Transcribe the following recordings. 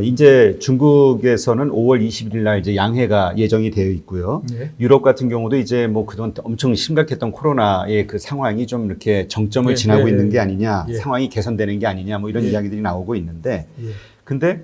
이제 중국에서는 5월 21일 날 이제 양해가 예정이 되어 있고요. 예. 유럽 같은 경우도 이제 뭐 그동안 엄청 심각했던 코로나의 그 상황이 좀 이렇게 정점을 지나고 있는 게 아니냐, 상황이 개선되는 게 아니냐, 뭐 이런 이야기들이 나오고 있는데, 근데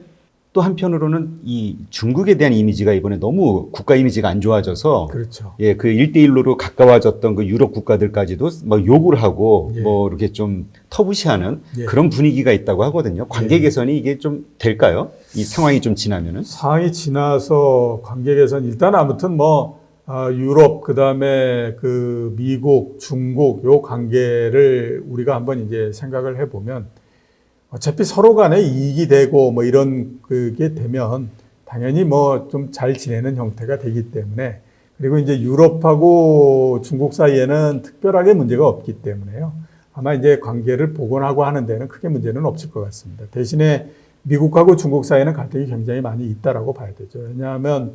또 한편으로는 이 중국에 대한 이미지가 이번에 너무 국가 이미지가 안 좋아져서 그렇죠. 예, 그 1대1로 가까워졌던 그 유럽 국가들까지도 막 욕을 하고 뭐 이렇게 좀 터부시하는 그런 분위기가 있다고 하거든요. 관계 개선이 이게 좀 될까요? 이 상황이 좀 지나면은? 상황이 지나서 관계 개선 일단 아무튼 뭐 유럽 그다음에 그 미국, 중국 요 관계를 우리가 한번 이제 생각을 해보면 어차피 서로 간에 이익이 되고 뭐 이런 그게 되면 당연히 뭐 좀 잘 지내는 형태가 되기 때문에 그리고 이제 유럽하고 중국 사이에는 특별하게 문제가 없기 때문에요. 아마 이제 관계를 복원하고 하는 데는 크게 문제는 없을 것 같습니다. 대신에 미국하고 중국 사이에는 갈등이 굉장히 많이 있다라고 봐야 되죠. 왜냐하면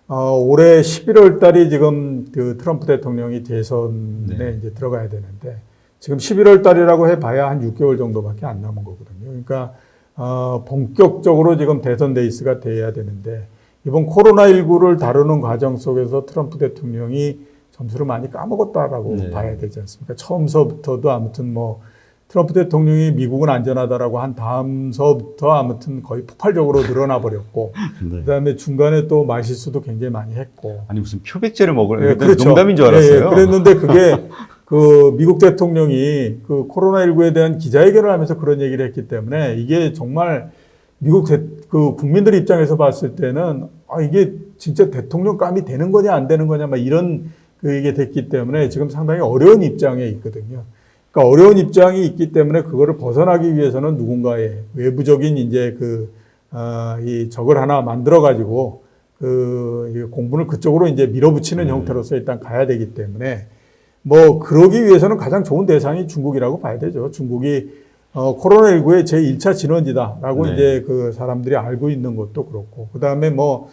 올해 11월 달이 지금 그 트럼프 대통령이 대선에 이제 들어가야 되는데 지금 11월 달이라고 해봐야 한 6개월 정도밖에 안 남은 거거든요. 그러니까 본격적으로 지금 대선 레이스가 돼야 되는데 이번 코로나19를 다루는 과정 속에서 트럼프 대통령이 점수를 많이 까먹었다라고 봐야 되지 않습니까? 처음서부터도 아무튼 뭐 트럼프 대통령이 미국은 안전하다라고 한 다음서부터 아무튼 거의 폭발적으로 늘어나 버렸고 그다음에 중간에 또 말실수도 굉장히 많이 했고 아니 무슨 표백제를 먹으려고 네, 그렇죠. 농담인 줄 알았어요. 그랬는데 그게 그 미국 대통령이 그 코로나19에 대한 기자회견을 하면서 그런 얘기를 했기 때문에 이게 정말 미국 그 국민들 입장에서 봤을 때는 이게 진짜 대통령감이 되는 거냐 안 되는 거냐 막 이런 그게 됐기 때문에 지금 상당히 어려운 입장에 있거든요. 그러니까 어려운 입장이 있기 때문에 그거를 벗어나기 위해서는 누군가의 외부적인 이제 이 적을 하나 만들어 가지고 공분을 그쪽으로 이제 밀어붙이는 형태로서 일단 가야 되기 때문에 뭐 그러기 위해서는 가장 좋은 대상이 중국이라고 봐야 되죠. 중국이 코로나19의 제1차 진원지다라고 이제 그 사람들이 알고 있는 것도 그렇고 그다음에 뭐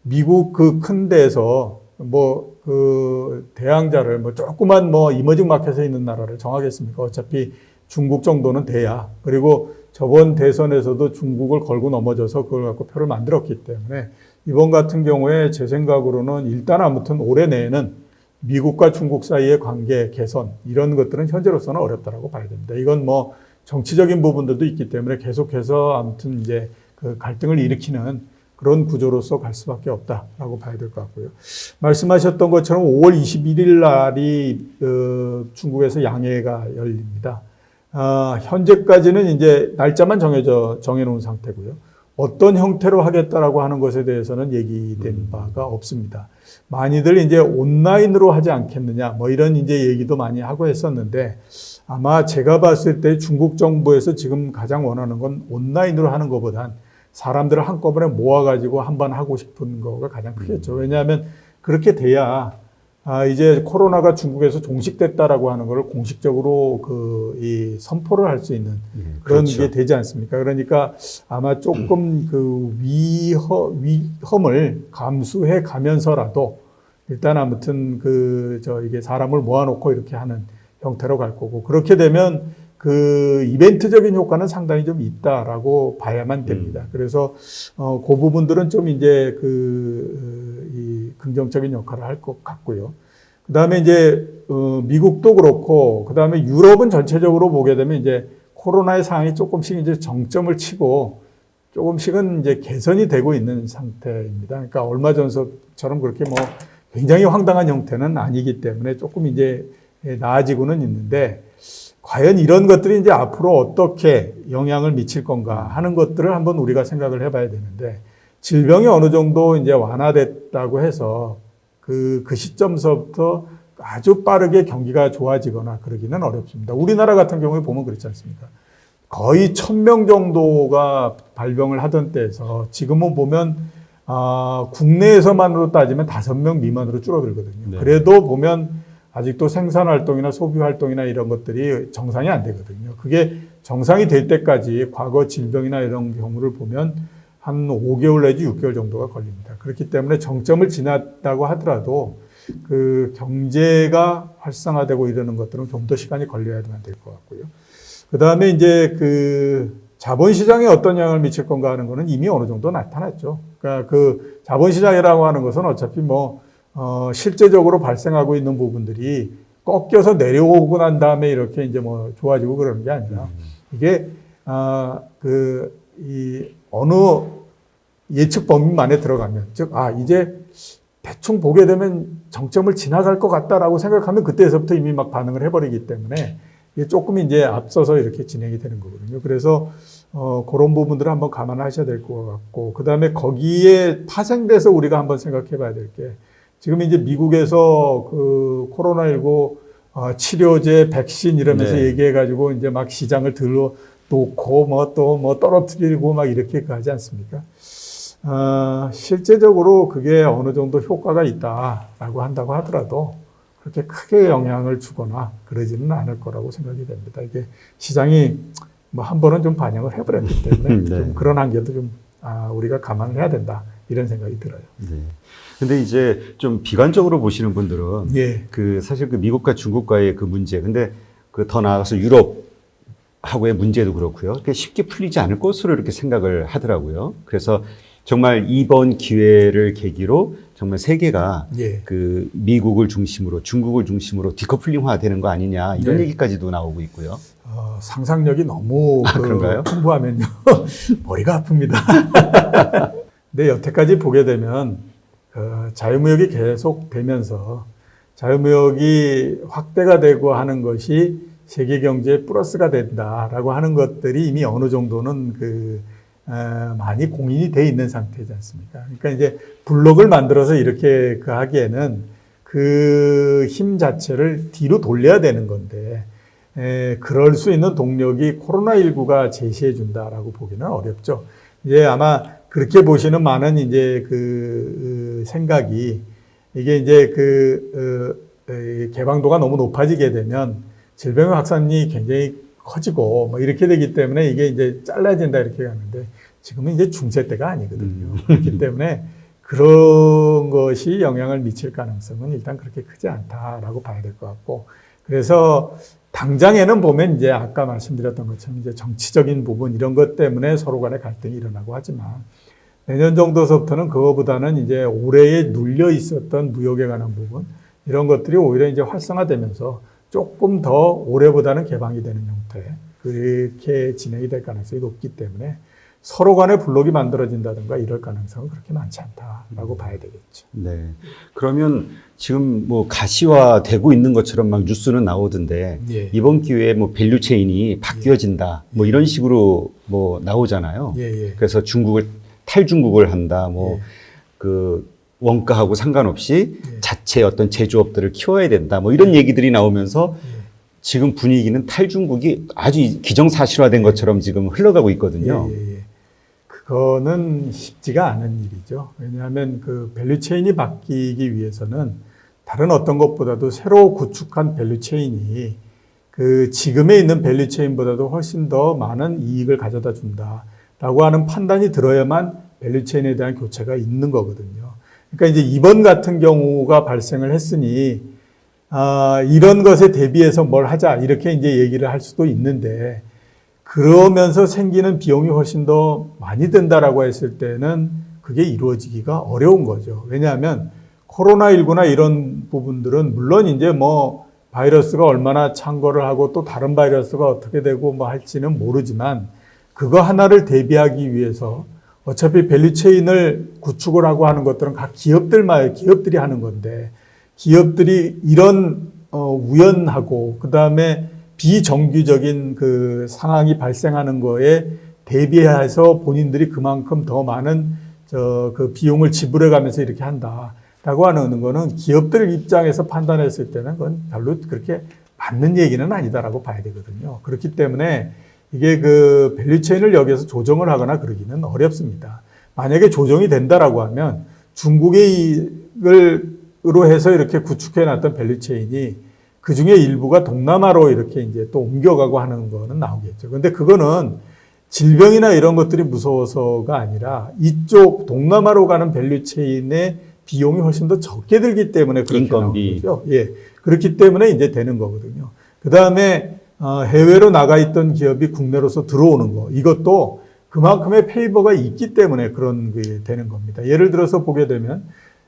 미국 그 큰 데에서 뭐 그 대항자를 뭐 조그만 뭐 이머징 마켓에 있는 나라를 정하겠습니까? 어차피 중국 정도는 돼야. 그리고 저번 대선에서도 중국을 걸고 넘어져서 그걸 갖고 표를 만들었기 때문에 이번 같은 경우에 제 생각으로는 일단 아무튼 올해 내에는 미국과 중국 사이의 관계 개선 이런 것들은 현재로서는 어렵다라고 봐야 됩니다. 이건 뭐 정치적인 부분들도 있기 때문에 계속해서 아무튼 이제 그 갈등을 일으키는 그런 구조로서 갈 수밖에 없다라고 봐야 될 것 같고요. 말씀하셨던 것처럼 5월 21일 날이 중국에서 양해가 열립니다. 현재까지는 이제 날짜만 정해놓은 상태고요. 어떤 형태로 하겠다라고 하는 것에 대해서는 얘기된 바가 없습니다. 많이들 이제 온라인으로 하지 않겠느냐, 뭐 이런 이제 얘기도 많이 하고 했었는데 아마 제가 봤을 때 중국 정부에서 지금 가장 원하는 건 온라인으로 하는 것보단 사람들을 한꺼번에 모아가지고 한번 하고 싶은 거가 가장 크겠죠. 왜냐하면 그렇게 돼야 이제 코로나가 중국에서 종식됐다라고 하는 걸 공식적으로 이 선포를 할 수 있는 그런 그렇죠. 게 되지 않습니까? 그러니까 아마 조금 그 위험을 감수해 가면서라도 일단 아무튼 이게 사람을 모아놓고 이렇게 하는 형태로 갈 거고 그렇게 되면 그 이벤트적인 효과는 상당히 좀 있다라고 봐야만 됩니다. 그래서 그 부분들은 좀 이제 이 긍정적인 역할을 할 것 같고요. 그다음에 이제 미국도 그렇고 그다음에 유럽은 전체적으로 보게 되면 이제 코로나의 상황이 조금씩 이제 정점을 치고 조금씩은 이제 개선이 되고 있는 상태입니다. 그러니까 얼마 전처럼 그렇게 뭐 굉장히 황당한 형태는 아니기 때문에 조금 이제 나아지고는 있는데 과연 이런 것들이 이제 앞으로 어떻게 영향을 미칠 건가 하는 것들을 한번 우리가 생각을 해봐야 되는데 질병이 어느 정도 이제 완화됐다고 해서 그 시점서부터 아주 빠르게 경기가 좋아지거나 그러기는 어렵습니다. 우리나라 같은 경우에 보면 그렇지 않습니까? 거의 1000명 정도가 발병을 하던 때에서 지금은 보면 국내에서만으로 따지면 5명 미만으로 줄어들거든요. 네. 그래도 보면 아직도 생산활동이나 소비활동이나 이런 것들이 정상이 안 되거든요. 그게 정상이 될 때까지 과거 질병이나 이런 경우를 보면 한 5개월 내지 6개월 정도가 걸립니다. 그렇기 때문에 정점을 지났다고 하더라도 그 경제가 활성화되고 이러는 것들은 좀 더 시간이 걸려야만 될 것 같고요. 그 다음에 이제 자본시장에 어떤 영향을 미칠 건가 하는 거는 이미 어느 정도 나타났죠. 그러니까 그 자본시장이라고 하는 것은 어차피 실제적으로 발생하고 있는 부분들이 꺾여서 내려오고 난 다음에 이렇게 이제 좋아지고 그러는 게 아니라 이게, 어느 예측 범위만에 들어가면, 즉, 이제 대충 보게 되면 정점을 지나갈 것 같다라고 생각하면 그때서부터 이미 막 반응을 해버리기 때문에 이게 조금 이제 앞서서 이렇게 진행이 되는 거거든요. 그래서, 그런 부분들을 한번 감안하셔야 될 것 같고, 그 다음에 거기에 파생돼서 우리가 한번 생각해 봐야 될 게, 지금 이제 미국에서 그 코로나19 치료제, 백신 이러면서 네. 얘기해가지고 이제 막 시장을 들어놓고 또 떨어뜨리고 막 이렇게 가지 않습니까? 실제적으로 그게 어느 정도 효과가 있다라고 한다고 하더라도 그렇게 크게 영향을 주거나 그러지는 않을 거라고 생각이 됩니다. 이게 시장이 한 번은 좀 반영을 해버렸기 때문에 네. 좀 그런 한계도 좀 우리가 감안을 해야 된다 이런 생각이 들어요. 네. 근데 이제 좀 비관적으로 보시는 분들은 예. 사실 그 미국과 중국과의 그 문제, 근데 그 더 나아가서 유럽하고의 문제도 그렇고요. 그게 쉽게 풀리지 않을 것으로 이렇게 생각을 하더라고요. 그래서 정말 이번 기회를 계기로 정말 세계가 예. 그 미국을 중심으로 중국을 중심으로 디커플링화 되는 거 아니냐 이런 네. 얘기까지도 나오고 있고요. 상상력이 너무 그런가요? 풍부하면요 머리가 아픕니다. 근데 여태까지 보게 되면 자유무역이 계속 되면서 자유무역이 확대가 되고 하는 것이 세계 경제에 플러스가 된다라고 하는 것들이 이미 어느 정도는 많이 공인이 돼 있는 상태지 않습니까? 그러니까 이제 블록을 만들어서 이렇게 하기에는 그 힘 자체를 뒤로 돌려야 되는 건데, 그럴 수 있는 동력이 코로나19가 제시해 준다라고 보기는 어렵죠. 이제 아마 그렇게 보시는 많은 이제 생각이 이게 이제 개방도가 너무 높아지게 되면 질병의 확산이 굉장히 커지고 이렇게 되기 때문에 이게 이제 잘라진다 이렇게 하는데 지금은 이제 중세 때가 아니거든요. 그렇기 때문에 그런 것이 영향을 미칠 가능성은 일단 그렇게 크지 않다라고 봐야 될 것 같고, 그래서 당장에는 보면 이제 아까 말씀드렸던 것처럼 이제 정치적인 부분 이런 것 때문에 서로 간의 갈등이 일어나고 하지만 내년 정도서부터는 그거보다는 이제 올해에 눌려 있었던 무역에 관한 부분 이런 것들이 오히려 이제 활성화되면서 조금 더 올해보다는 개방이 되는 형태 그렇게 진행이 될 가능성이 높기 때문에 서로 간의 블록이 만들어진다든가 이럴 가능성은 그렇게 많지 않다라고 봐야 되겠죠. 네. 그러면 지금 가시화되고 있는 것처럼 막 뉴스는 나오던데 예. 이번 기회에 밸류 체인이 바뀌어진다 이런 식으로 나오잖아요. 예. 그래서 탈중국을 한다. 예. 원가하고 상관없이 예. 자체 어떤 제조업들을 키워야 된다. 이런 얘기들이 나오면서 지금 분위기는 탈중국이 아주 기정사실화된 것처럼 지금 흘러가고 있거든요. 예. 그거는 쉽지가 않은 일이죠. 왜냐하면 밸류체인이 바뀌기 위해서는 다른 어떤 것보다도 새로 구축한 밸류체인이 지금에 있는 밸류체인보다도 훨씬 더 많은 이익을 가져다 준다라고 하는 판단이 들어야만 밸류체인에 대한 교체가 있는 거거든요. 그러니까 이제 이번 같은 경우가 발생을 했으니 이런 것에 대비해서 뭘 하자 이렇게 이제 얘기를 할 수도 있는데, 그러면서 생기는 비용이 훨씬 더 많이 든다라고 했을 때는 그게 이루어지기가 어려운 거죠. 왜냐하면 코로나19나 이런 부분들은 물론 이제 바이러스가 얼마나 창궐을 하고 또 다른 바이러스가 어떻게 되고 할지는 모르지만 그거 하나를 대비하기 위해서 어차피 밸류체인을 구축을 하고 하는 것들은 각 기업들이 하는 건데, 기업들이 이런 우연하고 그다음에 비정규적인 상황이 발생하는 거에 대비해서 본인들이 그만큼 더 많은 비용을 지불해 가면서 이렇게 한다라고 하는 거는 기업들 입장에서 판단했을 때는 그건 별로 그렇게 맞는 얘기는 아니다라고 봐야 되거든요. 그렇기 때문에 이게 밸류체인을 여기에서 조정을 하거나 그러기는 어렵습니다. 만약에 조정이 된다라고 하면 중국의 이익으로 해서 이렇게 구축해 놨던 밸류체인이 그 중에 일부가 동남아로 이렇게 이제 또 옮겨가고 하는 거는 나오겠죠. 근데 그거는 질병이나 이런 것들이 무서워서가 아니라 이쪽 동남아로 가는 밸류체인의 비용이 훨씬 더 적게 들기 때문에 그렇게 나오는 거죠. 예. 그렇기 때문에 이제 되는 거거든요. 그 다음에 해외로 나가 있던 기업이 국내로서 들어오는 거, 이것도 그만큼의 페이버가 있기 때문에 그런 게 되는 겁니다. 예를 들어서 보게 되면,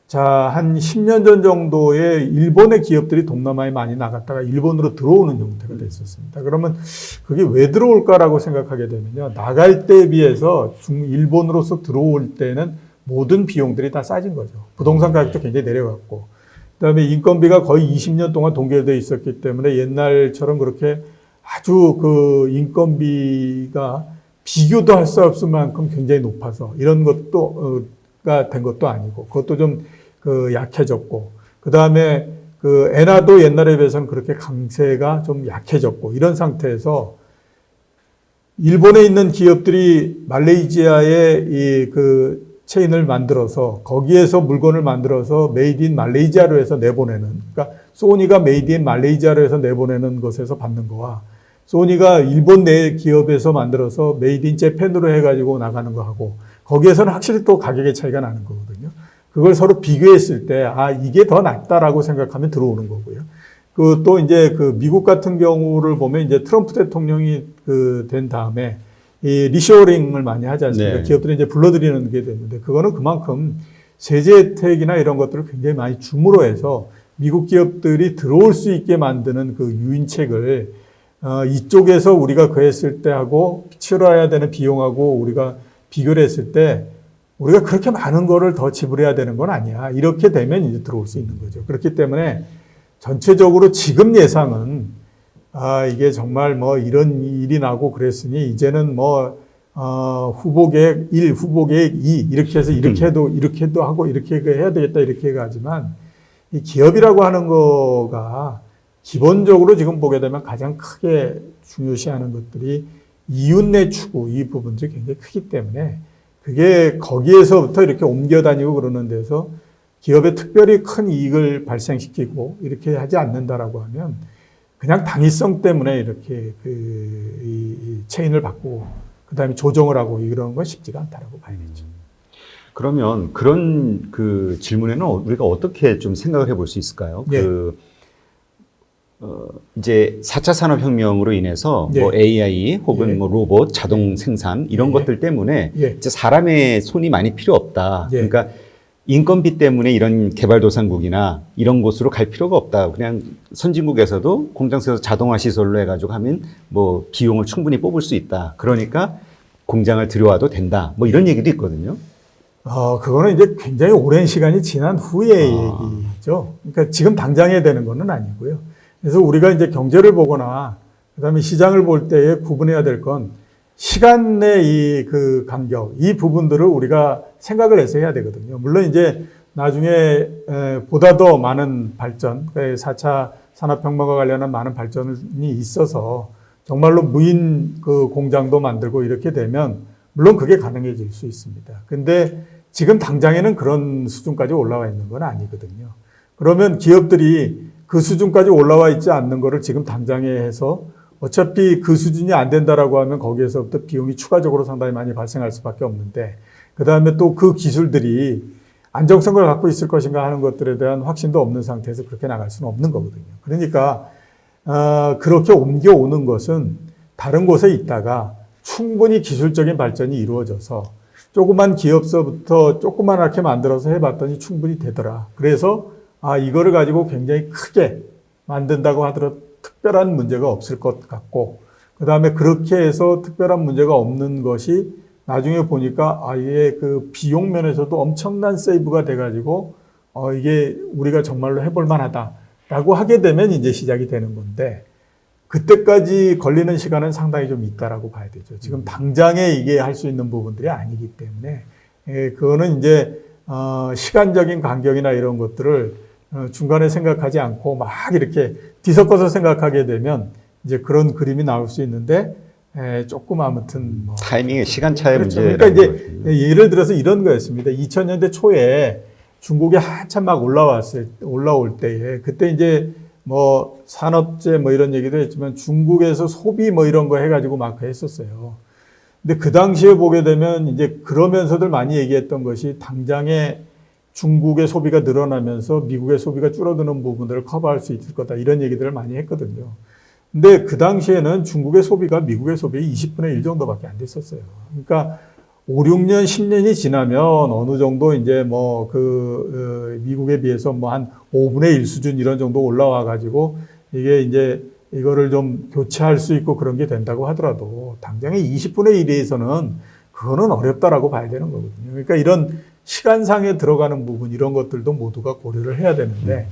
자, 한 10년 전 정도에 일본의 기업들이 동남아에 많이 나갔다가 일본으로 들어오는 형태가 됐었습니다. 그러면 그게 왜 들어올까라고 생각하게 되면요. 나갈 때에 비해서 일본으로서 들어올 때는 모든 비용들이 다 싸진 거죠. 부동산 가격도 굉장히 내려갔고, 그다음에 인건비가 거의 20년 동안 동결되어 있었기 때문에 옛날처럼 그렇게 아주 그 인건비가 비교도 할 수 없을 만큼 굉장히 높아서 이런 것도 가 된 것도 아니고, 그것도 좀 그 약해졌고, 그 다음에 그 엔화도 옛날에 비해서는 그렇게 강세가 좀 약해졌고, 이런 상태에서 일본에 있는 기업들이 말레이시아에 이 그 체인을 만들어서 거기에서 물건을 만들어서 메이드 인 말레이시아로 해서 내보내는, 그러니까 소니가 메이드 인 말레이시아로 해서 내보내는 것에서 받는 거와 소니가 일본 내 기업에서 만들어서 메이드 인 재팬으로 해가지고 나가는 거하고, 거기에서는 확실히 또 가격의 차이가 나는 거거든요. 그걸 서로 비교했을 때, 아, 이게 더 낫다라고 생각하면 들어오는 거고요. 그 또 이제 그 미국 같은 경우를 보면 이제 트럼프 대통령이 그 된 다음에 이 리쇼어링을 많이 하지 않습니까? 네. 기업들이 이제 불러들이는 게 되는데, 그거는 그만큼 세제 혜택이나 이런 것들을 굉장히 많이 줌으로 해서 미국 기업들이 들어올 수 있게 만드는 그 유인책을 이쪽에서 우리가 그랬을 때 하고 치러야 되는 비용하고 우리가 비교를 했을 때 우리가 그렇게 많은 거를 더 지불해야 되는 건 아니야. 이렇게 되면 이제 들어올 수 있는 거죠. 그렇기 때문에 전체적으로 지금 예상은 이게 정말 뭐 이런 일이 나고 그랬으니 이제는 뭐 후보 계획 1, 후보 계획 2 이렇게 해서 이렇게도 하고 이렇게 해야 되겠다 이렇게 가지만, 이 기업이라고 하는 거가 기본적으로 지금 보게 되면 가장 크게 중요시하는 것들이 이윤내 추구, 이 부분들이 굉장히 크기 때문에 그게 거기에서부터 이렇게 옮겨 다니고 그러는 데서 기업에 특별히 큰 이익을 발생시키고 이렇게 하지 않는다라고 하면 그냥 당위성 때문에 이렇게 이 체인을 바꾸고 그다음에 조정을 하고 이런 건 쉽지가 않다라고 봐야겠죠. 그러면 그런 그 질문에는 우리가 어떻게 좀 생각을 해볼 수 있을까요? 예. 이제 4차 산업혁명으로 인해서 예. 뭐 AI 혹은 예. 뭐 로봇, 자동 생산 이런 예. 것들 때문에 예. 이제 사람의 손이 많이 필요 없다. 예. 그러니까 인건비 때문에 이런 개발도상국이나 이런 곳으로 갈 필요가 없다. 그냥 선진국에서도 공장에서 자동화 시설로 해가지고 하면 뭐 비용을 충분히 뽑을 수 있다. 그러니까 공장을 들여와도 된다. 뭐 이런 얘기도 있거든요. 그거는 이제 굉장히 오랜 시간이 지난 후의 얘기죠. 그러니까 지금 당장 해야 되는 거는 아니고요. 그래서 우리가 이제 경제를 보거나 그다음에 시장을 볼 때에 구분해야 될 건 시간 내 이 그 간격, 이 부분들을 우리가 생각을 해서 해야 되거든요. 물론 이제 나중에 보다 더 많은 발전, 4차 산업혁명과 관련한 많은 발전이 있어서 정말로 무인 그 공장도 만들고 이렇게 되면 물론 그게 가능해질 수 있습니다. 근데 지금 당장에는 그런 수준까지 올라와 있는 건 아니거든요. 그러면 기업들이 그 수준까지 올라와 있지 않는 거를 지금 당장에 해서 어차피 그 수준이 안 된다라고 하면 거기에서부터 비용이 추가적으로 상당히 많이 발생할 수밖에 없는데, 그 다음에 또 그 기술들이 안정성을 갖고 있을 것인가 하는 것들에 대한 확신도 없는 상태에서 그렇게 나갈 수는 없는 거거든요. 그러니까 그렇게 옮겨오는 것은 다른 곳에 있다가 충분히 기술적인 발전이 이루어져서 조그만 기업서부터 조그만하게 만들어서 해봤더니 충분히 되더라. 그래서 이거를 가지고 굉장히 크게 만든다고 하더라도 특별한 문제가 없을 것 같고, 그 다음에 그렇게 해서 특별한 문제가 없는 것이 나중에 보니까 이게 그 비용 면에서도 엄청난 세이브가 돼가지고 이게 우리가 정말로 해볼 만하다라고 하게 되면 이제 시작이 되는 건데, 그때까지 걸리는 시간은 상당히 좀 있다라고 봐야 되죠. 지금 당장에 이게 할 수 있는 부분들이 아니기 때문에 그거는 이제 시간적인 간격이나 이런 것들을 중간에 생각하지 않고 막 이렇게 뒤섞어서 생각하게 되면 이제 그런 그림이 나올 수 있는데, 조금 아무튼 뭐 타이밍의 시간차의 그렇죠. 문제. 그러니까 이제 예를 들어서 이런 거였습니다. 2000년대 초에 중국이 한참 막 올라올 때에, 그때 이제 뭐 산업재 뭐 이런 얘기도 했지만 중국에서 소비 뭐 이런 거 해가지고 막 했었어요. 근데 그 당시에 보게 되면 이제 그러면서들 많이 얘기했던 것이 당장에 중국의 소비가 늘어나면서 미국의 소비가 줄어드는 부분들을 커버할 수 있을 거다, 이런 얘기들을 많이 했거든요. 근데 그 당시에는 중국의 소비가 미국의 소비의 20분의 1 정도밖에 안 됐었어요. 그러니까 5, 6년, 10년이 지나면 어느 정도 이제 미국에 비해서 뭐 한 5분의 1 수준 이런 정도 올라와 가지고 이게 이제 이거를 좀 교체할 수 있고 그런 게 된다고 하더라도 당장의 20분의 1에서는 그거는 어렵다라고 봐야 되는 거거든요. 그러니까 이런 시간상에 들어가는 부분 이런 것들도 모두가 고려를 해야 되는데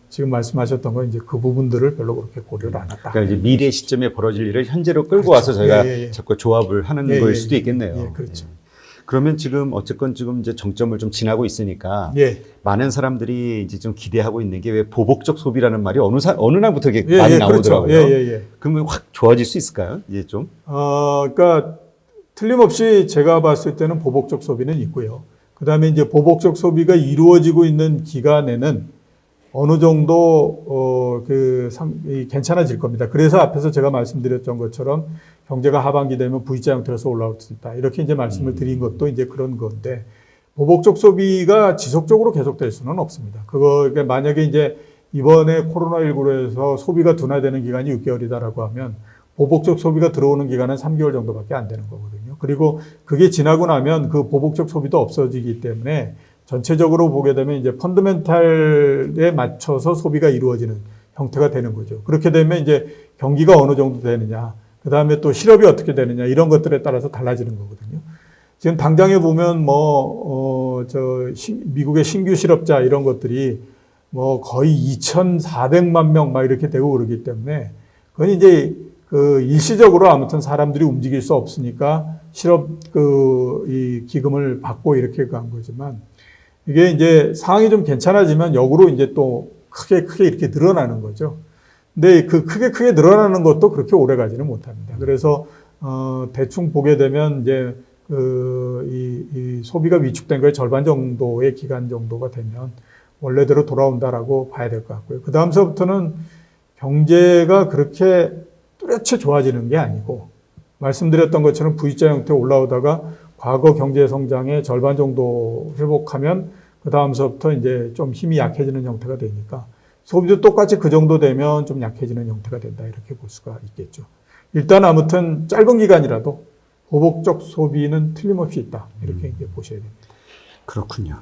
지금 말씀하셨던 건 이제 그 부분들을 별로 그렇게 고려를 안 했다. 그러니까 이제 미래 시점에 벌어질 일을 현재로 끌고 그렇죠. 와서 저희가 예. 자꾸 조합을 하는 걸 수도 있겠네요. 예, 그렇죠. 그러면 지금 어쨌건 지금 이제 정점을 좀 지나고 있으니까 많은 사람들이 이제 좀 기대하고 있는 게 왜 보복적 소비라는 말이 어느 날부터 이게 많이 나오더라고요. 그렇죠. 그러면 확 좋아질 수 있을까요? 이제 좀? 그러니까 틀림없이 제가 봤을 때는 보복적 소비는 있고요. 그 다음에 이제 보복적 소비가 이루어지고 있는 기간에는 어느 정도 괜찮아질 겁니다. 그래서 앞에서 제가 말씀드렸던 것처럼 경제가 하반기 되면 V자 형태로서 올라올 수 있다. 이렇게 이제 말씀을 드린 것도 이제 그런 건데 보복적 소비가 지속적으로 계속될 수는 없습니다. 그러니까 만약에 이제 이번에 코로나19로 해서 소비가 둔화되는 기간이 6개월이다라고 하면 보복적 소비가 들어오는 기간은 3개월 정도밖에 안 되는 거거든요. 그리고 그게 지나고 나면 그 보복적 소비도 없어지기 때문에 전체적으로 보게 되면 이제 펀더멘탈에 맞춰서 소비가 이루어지는 형태가 되는 거죠. 그렇게 되면 이제 경기가 어느 정도 되느냐, 그 다음에 또 실업이 어떻게 되느냐 이런 것들에 따라서 달라지는 거거든요. 지금 당장에 보면 미국의 신규 실업자 이런 것들이 거의 2,400만 명 막 이렇게 되고 그러기 때문에 그건 이제 일시적으로 아무튼 사람들이 움직일 수 없으니까 실업 이 기금을 받고 이렇게 간 거지만 이게 이제 상황이 좀 괜찮아지면 역으로 이제 또 크게 이렇게 늘어나는 거죠. 근데 그 크게 늘어나는 것도 그렇게 오래 가지는 못합니다. 그래서 대충 보게 되면 이제 이 소비가 위축된 거의 절반 정도의 기간 정도가 되면 원래대로 돌아온다라고 봐야 될 것 같고요. 그 다음서부터는 경제가 그렇게 뚜렷이 좋아지는 게 아니고 말씀드렸던 것처럼 V자 형태로 올라오다가 과거 경제 성장의 절반 정도 회복하면 그 다음서부터 이제 좀 힘이 약해지는 형태가 되니까 소비도 똑같이 그 정도 되면 좀 약해지는 형태가 된다 이렇게 볼 수가 있겠죠. 일단 아무튼 짧은 기간이라도 보복적 소비는 틀림없이 있다 이렇게 이제 보셔야 됩니다. 그렇군요.